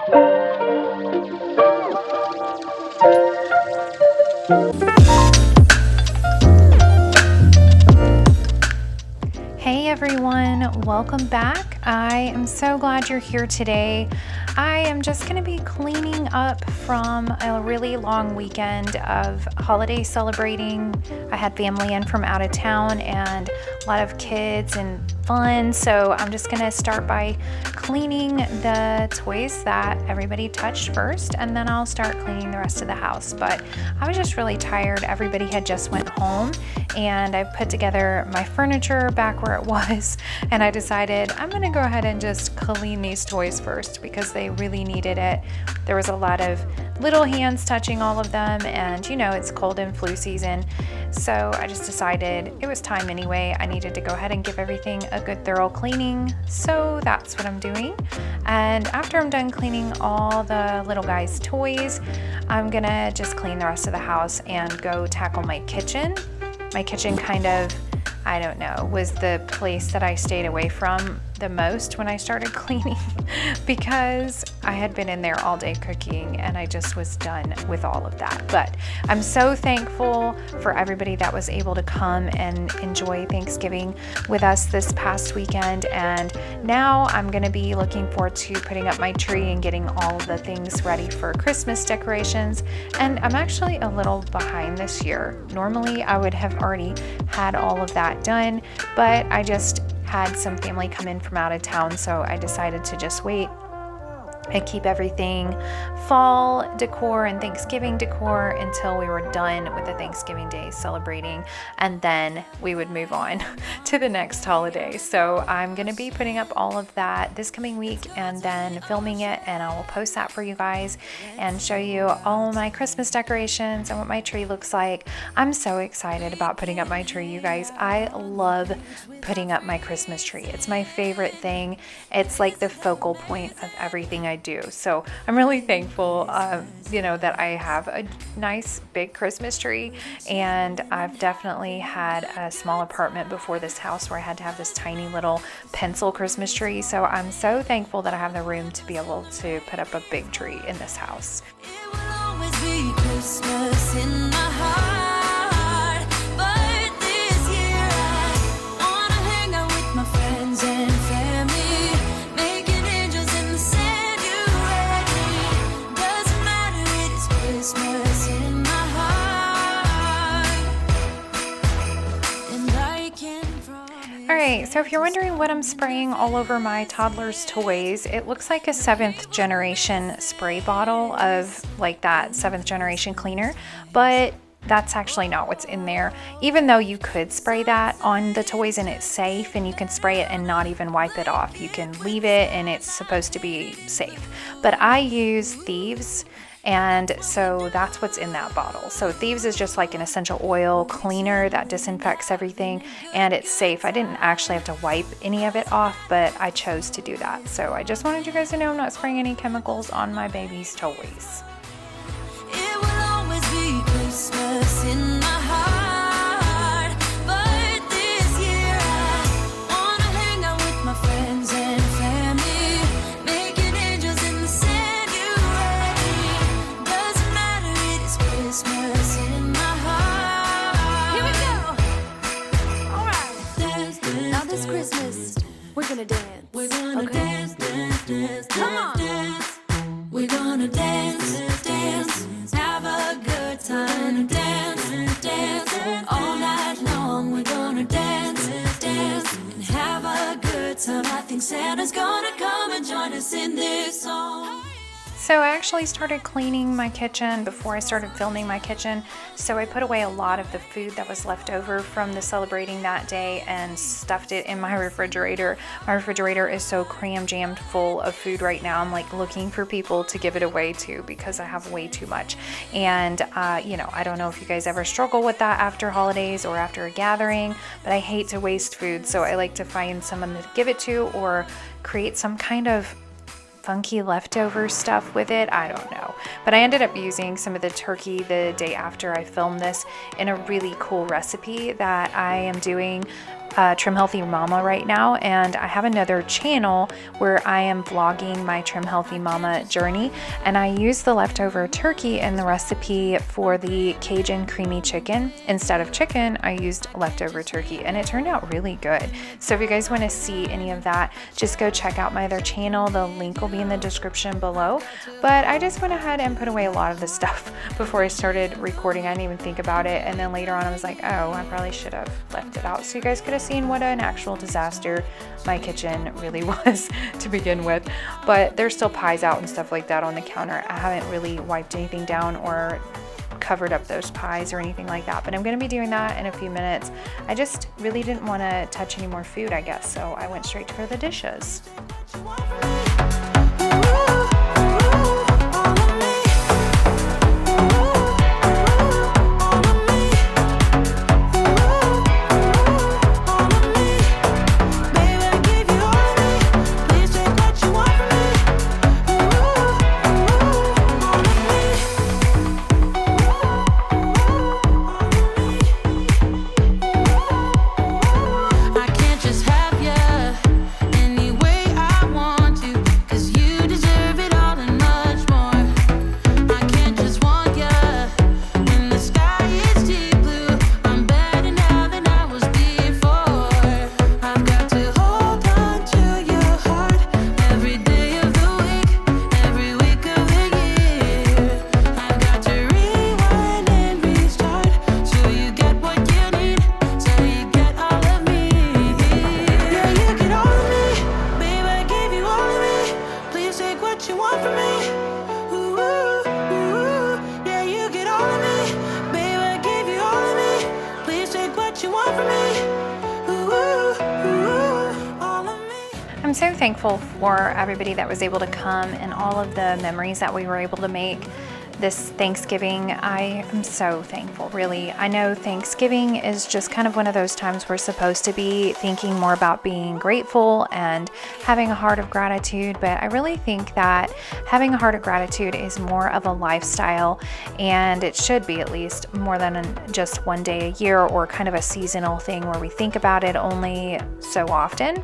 Hey everyone, welcome back. I am so glad you're here today. I am just going to be cleaning up from a really long weekend of holiday celebrating. I had family in from out of town and a lot of kids and fun, so I'm just going to start by cleaning the toys that everybody touched first, and then I'll start cleaning the rest of the house. But I was just really tired. Everybody had just went home and I put together my furniture back where it was, and I decided I'm going to go ahead and just clean these toys first because they really needed it. There was a lot of little hands touching all of them, and you know, it's cold and flu season, so I just decided it was time anyway. I needed to go ahead and give everything a good thorough cleaning, so that's what I'm doing. And after I'm done cleaning all the little guys' toys, I'm gonna just clean the rest of the house and go tackle my kitchen. My kitchen kind of, I don't know, was the place that I stayed away from the most when I started cleaning because I had been in there all day cooking and I just was done with all of that. But I'm so thankful for everybody that was able to come and enjoy Thanksgiving with us this past weekend. And now I'm going to be looking forward to putting up my tree and getting all of the things ready for Christmas decorations. And I'm actually a little behind this year. Normally I would have already had all of that done, but I just had some family come in from out of town, so I decided to just wait and keep everything fall decor and Thanksgiving decor until we were done with the Thanksgiving Day celebrating, and then we would move on to the next holiday. So I'm going to be putting up all of that this coming week and then filming it, and I will post that for you guys and show you all my Christmas decorations and what my tree looks like. I'm so excited about putting up my tree, you guys. I love putting up my Christmas tree. It's my favorite thing. It's like the focal point of everything I do. So I'm really thankful, that I have a nice big Christmas tree, and I've definitely had a small apartment before this house where I had to have this tiny little pencil Christmas tree. So I'm so thankful that I have the room to be able to put up a big tree in this house. It will always be Christmas in my heart, but this year I wanna hang out with my friends and family, making angels in the sanctuary. Doesn't matter, it's Christmas in my heart, and I can promise. All right, so if you're wondering what I'm spraying all over my toddler's toys, it looks like a 7th generation spray bottle of like that 7th generation cleaner, but that's actually not what's in there. Even though you could spray that on the toys and it's safe, and you can spray it and not even wipe it off. You can leave it and it's supposed to be safe. But I use Thieves, and so that's what's in that bottle. So Thieves is just like an essential oil cleaner that disinfects everything, and it's safe. I didn't actually have to wipe any of it off, but I chose to do that. So I just wanted you guys to know I'm not spraying any chemicals on my baby's toys. It will always be Christmas in my heart, but this year I wanna hang out with my friends and family, making angels in the sanctuary. Doesn't matter, it is Christmas in my heart. Here we go. All right. Dance, dance, now this Christmas, we're gonna dance. We're gonna dance, dance, dance, come on. Dance. We're gonna dance, dance, have a good time. Dance, dance, all night long. We're gonna dance, dance, and have a good time. I think Santa's gonna come and join us in this song. So I actually started cleaning my kitchen before I started filming my kitchen. So I put away a lot of the food that was left over from the celebrating that day and stuffed it in my refrigerator. My refrigerator is so jammed full of food right now. I'm like looking for people to give it away to because I have way too much. And I don't know if you guys ever struggle with that after holidays or after a gathering, but I hate to waste food. So I like to find someone to give it to or create some kind of funky leftover stuff with it. I don't know. But I ended up using some of the turkey the day after I filmed this in a really cool recipe that I am doing Trim Healthy Mama right now, and I have another channel where I am vlogging my Trim Healthy Mama journey, and I use the leftover turkey in the recipe for the Cajun creamy chicken. Instead of chicken, I used leftover turkey, and it turned out really good. So if you guys want to see any of that, just go check out my other channel. The link will be in the description below. But I just went ahead and put away a lot of the stuff before I started recording. I didn't even think about it, and then later on I was like, oh, I probably should have left it out so you guys could have seen what an actual disaster my kitchen really was to begin with. But there's still pies out and stuff like that on the counter. I haven't really wiped anything down or covered up those pies or anything like that, but I'm going to be doing that in a few minutes. I just really didn't want to touch any more food, I guess, so I went straight for the dishes. I'm so thankful for everybody that was able to come and all of the memories that we were able to make this Thanksgiving. I am so thankful, really. I know Thanksgiving is just kind of one of those times we're supposed to be thinking more about being grateful and having a heart of gratitude, but I really think that having a heart of gratitude is more of a lifestyle, and it should be at least more than just one day a year or kind of a seasonal thing where we think about it only so often.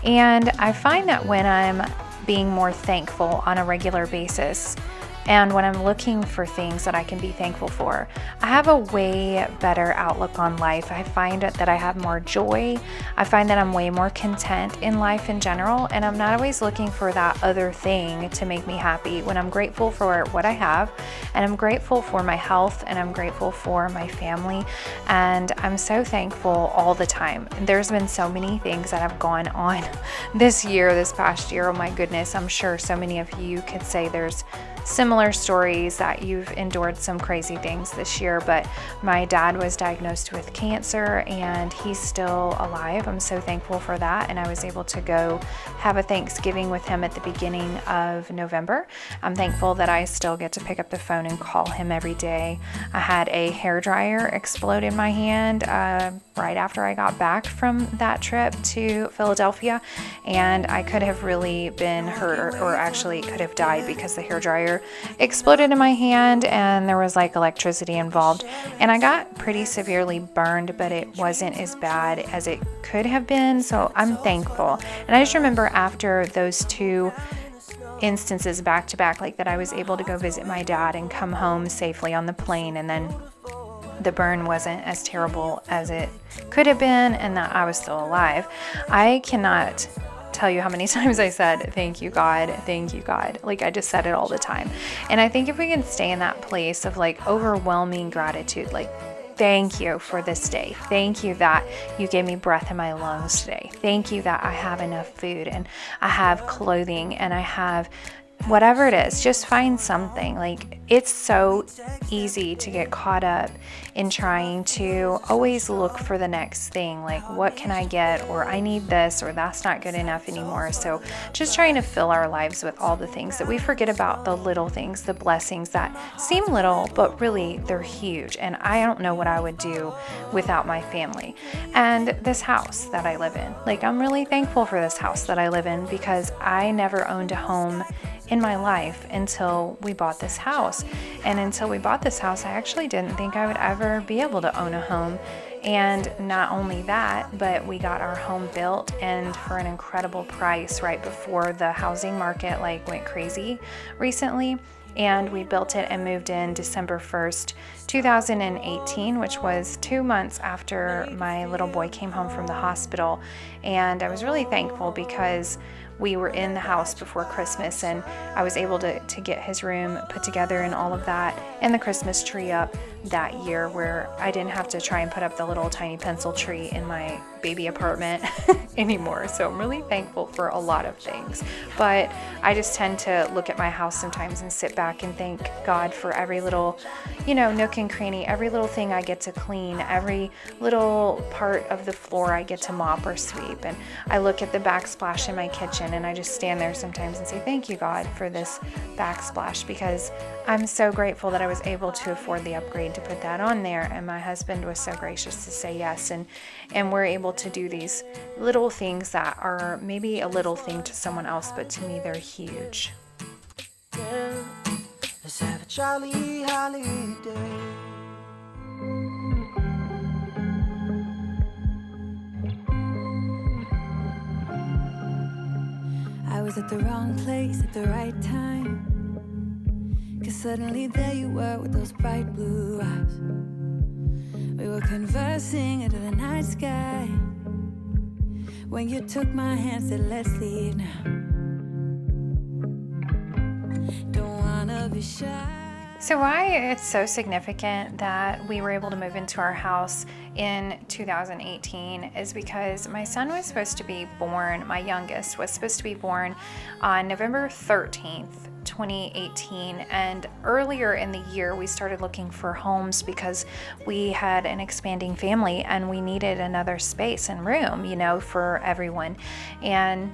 And I find that when I'm being more thankful on a regular basis, and when I'm looking for things that I can be thankful for, I have a way better outlook on life. I find that I have more joy. I find that I'm way more content in life in general, and I'm not always looking for that other thing to make me happy. When I'm grateful for what I have, and I'm grateful for my health, and I'm grateful for my family, and I'm so thankful all the time. There's been so many things that have gone on this past year. Oh my goodness, I'm sure so many of you could say there's similar stories that you've endured some crazy things this year, but my dad was diagnosed with cancer and he's still alive. I'm so thankful for that, and I was able to go have a Thanksgiving with him at the beginning of November. I'm thankful that I still get to pick up the phone and call him every day. I had a hair dryer explode in my hand right after I got back from that trip to Philadelphia, and I could have really been hurt or actually could have died because the hair dryer exploded in my hand and there was like electricity involved, and I got pretty severely burned, but it wasn't as bad as it could have been, so I'm thankful. And I just remember after those two instances back to back like that, I was able to go visit my dad and come home safely on the plane, and then the burn wasn't as terrible as it could have been, and that I was still alive. I cannot tell you how many times I said, thank you, God, thank you, God. Like, I just said it all the time. And I think if we can stay in that place of like overwhelming gratitude, like, thank you for this day. Thank you that you gave me breath in my lungs today. Thank you that I have enough food and I have clothing and I have whatever it is, just find something. Like, it's so easy to get caught up in trying to always look for the next thing, like what can I get, or I need this, or that's not good enough anymore. So just trying to fill our lives with all the things that we forget about, the little things, the blessings that seem little but really they're huge. And I don't know what I would do without my family and this house that I live in. Like, I'm really thankful for this house that I live in because I never owned a home in my life until we bought this house. And until we bought this house, I actually didn't think I would ever be able to own a home And not only that, but we got our home built and for an incredible price right before the housing market like went crazy recently. And we built it and moved in December 1st, 2018, which was 2 months after my little boy came home from the hospital. And I was really thankful because we were in the house before Christmas, and I was able to get his room put together and all of that, and the Christmas tree up that year, where I didn't have to try and put up the little tiny pencil tree in my baby apartment anymore. So I'm really thankful for a lot of things. But I just tend to look at my house sometimes and sit back and thank God for every little, nook and cranny, every little thing I get to clean, every little part of the floor I get to mop or sweep. And I look at the backsplash in my kitchen and I just stand there sometimes and say, thank you, God, for this backsplash, because I'm so grateful that I was able to afford the upgrade to put that on there. And my husband was so gracious to say yes. And we're able to do these little things that are maybe a little thing to someone else, but to me, they're huge. Let's have a jolly holiday. I was at the wrong place at the right time, 'cause suddenly there you were with those bright blue eyes. We were conversing under the night sky when you took my hand, said let's leave now. Don't wanna be shy. So why it's so significant that we were able to move into our house in 2018 is because my son was supposed to be born, my youngest was supposed to be born on November 13th, 2018. And earlier in the year, we started looking for homes because we had an expanding family and we needed another space and room, for everyone. And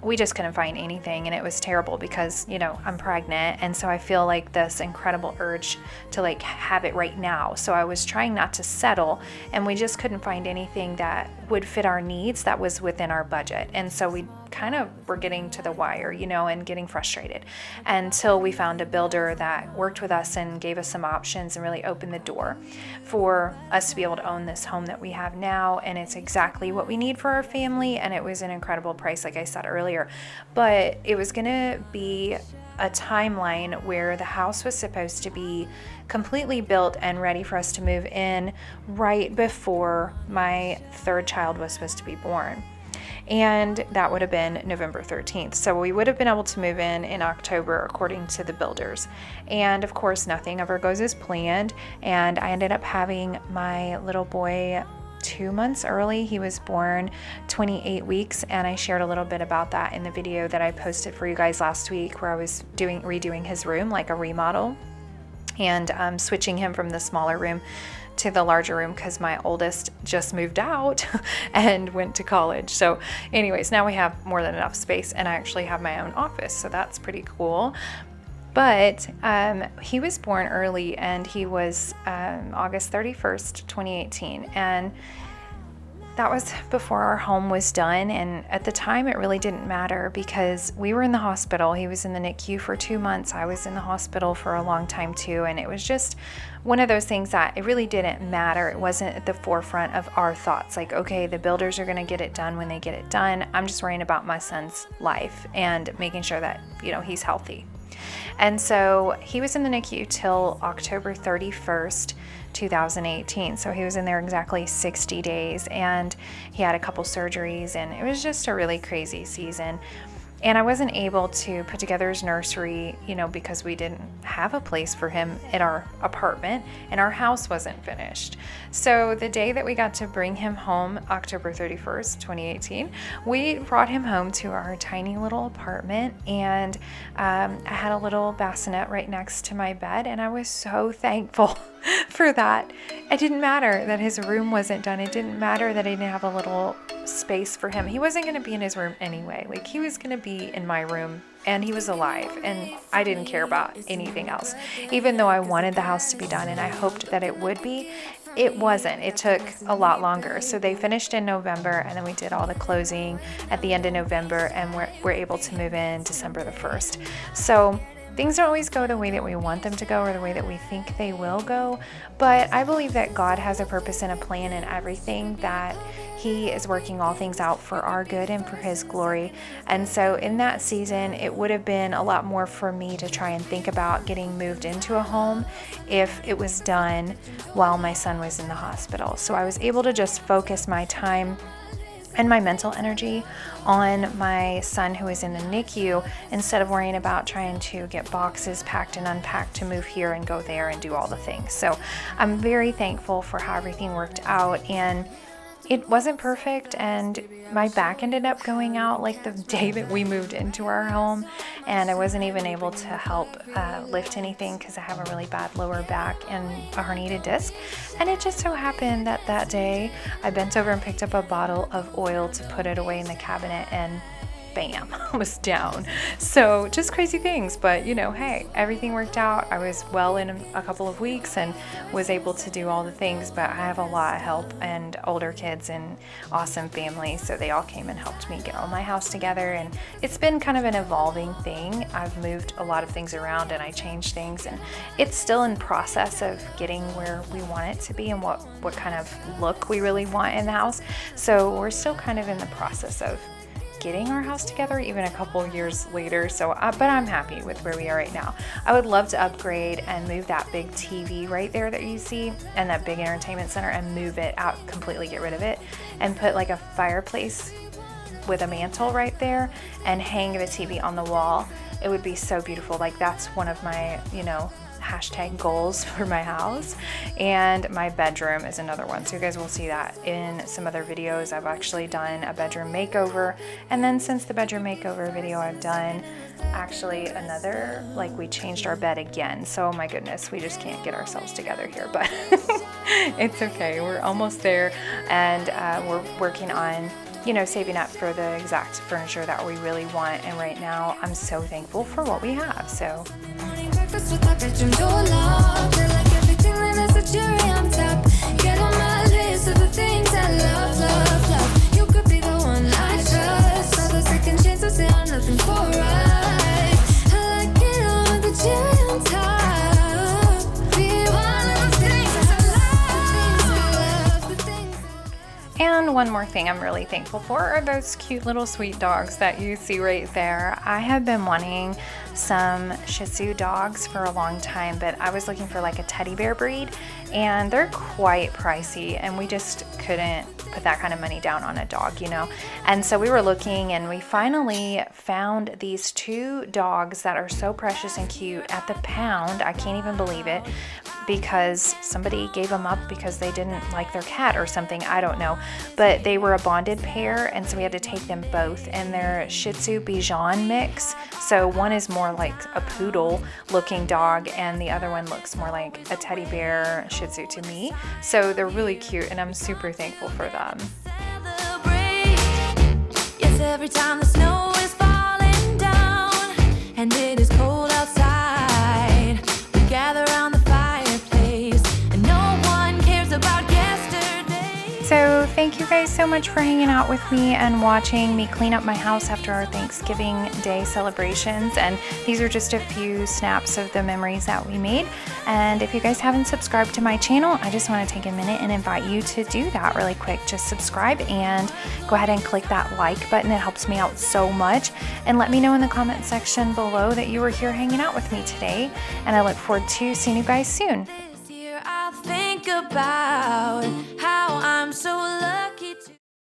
we just couldn't find anything, and it was terrible because, I'm pregnant, and so I feel like this incredible urge to have it right now. So I was trying not to settle, and we just couldn't find anything that would fit our needs that was within our budget. And so we kind of were getting to the wire, and getting frustrated until we found a builder that worked with us and gave us some options and really opened the door for us to be able to own this home that we have now. And it's exactly what we need for our family, and it was an incredible price, like I said earlier. But it was going to be a timeline where the house was supposed to be completely built and ready for us to move in right before my third child was supposed to be born. And that would have been November 13th. So we would have been able to move in October according to the builders. And of course, nothing ever goes as planned. And I ended up having my little boy 2 months early. He was born 28 weeks, and I shared a little bit about that in the video that I posted for you guys last week, where I was redoing his room, like a remodel, and switching him from the smaller room to the larger room because my oldest just moved out and went to college. So anyways, now we have more than enough space, and I actually have my own office, so that's pretty cool. But he was born early, and he was August 31st, 2018. And that was before our home was done. And at the time, it really didn't matter because we were in the hospital. He was in the NICU for 2 months. I was in the hospital for a long time too. And it was just one of those things that it really didn't matter. It wasn't at the forefront of our thoughts. Like, okay, the builders are going to get it done when they get it done. I'm just worrying about my son's life and making sure that, he's healthy. And so he was in the NICU till October 31st, 2018. So he was in there exactly 60 days, and he had a couple surgeries, and it was just a really crazy season. And I wasn't able to put together his nursery, because we didn't have a place for him in our apartment, and our house wasn't finished. So the day that we got to bring him home, October 31st, 2018, we brought him home to our tiny little apartment, and I had a little bassinet right next to my bed, and I was so thankful for that. It didn't matter that his room wasn't done. It didn't matter that I didn't have a little space for him. He wasn't going to be in his room anyway. He was going to be in my room, and he was alive, and I didn't care about anything else. Even though I wanted the house to be done and I hoped that it would be, it wasn't. It took a lot longer. So they finished in November, and then we did all the closing at the end of November, and we're able to move in December the 1st. So things don't always go the way that we want them to go or the way that we think they will go, but I believe that God has a purpose and a plan in everything, that He is working all things out for our good and for His glory. And so in that season, it would have been a lot more for me to try and think about getting moved into a home if it was done while my son was in the hospital. So I was able to just focus my time and my mental energy on my son who is in the NICU instead of worrying about trying to get boxes packed and unpacked to move here and go there and do all the things. So I'm very thankful for how everything worked out, and it wasn't perfect, and my back ended up going out like the day that we moved into our home, and I wasn't even able to help lift anything because I have a really bad lower back and a herniated disc. And it just so happened that that day I bent over and picked up a bottle of oil to put it away in the cabinet, and bam, I was down. So just crazy things, but you know, hey, everything worked out. I was well in a couple of weeks and was able to do all the things, but I have a lot of help and older kids and awesome family, so they all came and helped me get all my house together, and it's been kind of an evolving thing. I've moved a lot of things around and I changed things, and it's still in process of getting where we want it to be and what kind of look we really want in the house. So we're still kind of in the process of getting our house together even a couple years later. So but I'm happy with where we are right now. I would love to upgrade and move that big TV right there that you see and that big entertainment center and move it out completely, get rid of it, and put like a fireplace with a mantle right there and hang the TV on the wall. It would be so beautiful. Like, that's one of my, you know, hashtag goals for my house. And my bedroom is another one, so you guys will see that in some other videos. I've actually done a bedroom makeover, and then since the bedroom makeover video, I've done actually another, like, we changed our bed again. So my goodness, we just can't get ourselves together here, but it's okay, we're almost there. And we're working on, you know, saving up for the exact furniture that we really want. And right now I'm so thankful for what we have. So Breakfast with my bedroom door locked. I like everything that has a cherry on top. Get on my list of the things I love, love, love. You could be the one I trust. All the second chances, they are nothing for us. I like it all with the cherry on top. Be one of the things I love, the things I love. And one more thing I'm really thankful for are those cute little sweet dogs that you see right there. I have been wanting some Shih Tzu dogs for a long time, but I was looking for like a teddy bear breed, and they're quite pricey, and we just couldn't put that kind of money down on a dog, you know. And so we were looking, and we finally found these two dogs that are so precious and cute at the pound. I can't even believe it, because somebody gave them up because they didn't like their cat or something, I don't know, but they were a bonded pair, and so we had to take them both. And they're Shih Tzu Bichon mix, so one is more like a poodle looking dog and the other one looks more like a teddy bear Shih Tzu to me. So they're really cute, and I'm super thankful for them. Celebrate. Yes, every time the snow is falling down and it is cold outside, we gather around the fireplace and no one cares about yesterday. So thank you guys so much for hanging out with me and watching me clean up my house after our Thanksgiving Day celebrations. And these are just a few snaps of the memories that we made. And if you guys haven't subscribed to my channel, I just want to take a minute and invite you to do that really quick. Just subscribe and go ahead and click that like button. It helps me out so much. And let me know in the comment section below that you were here hanging out with me today. And I look forward to seeing you guys soon. This year I'll think about how I'm so lucky.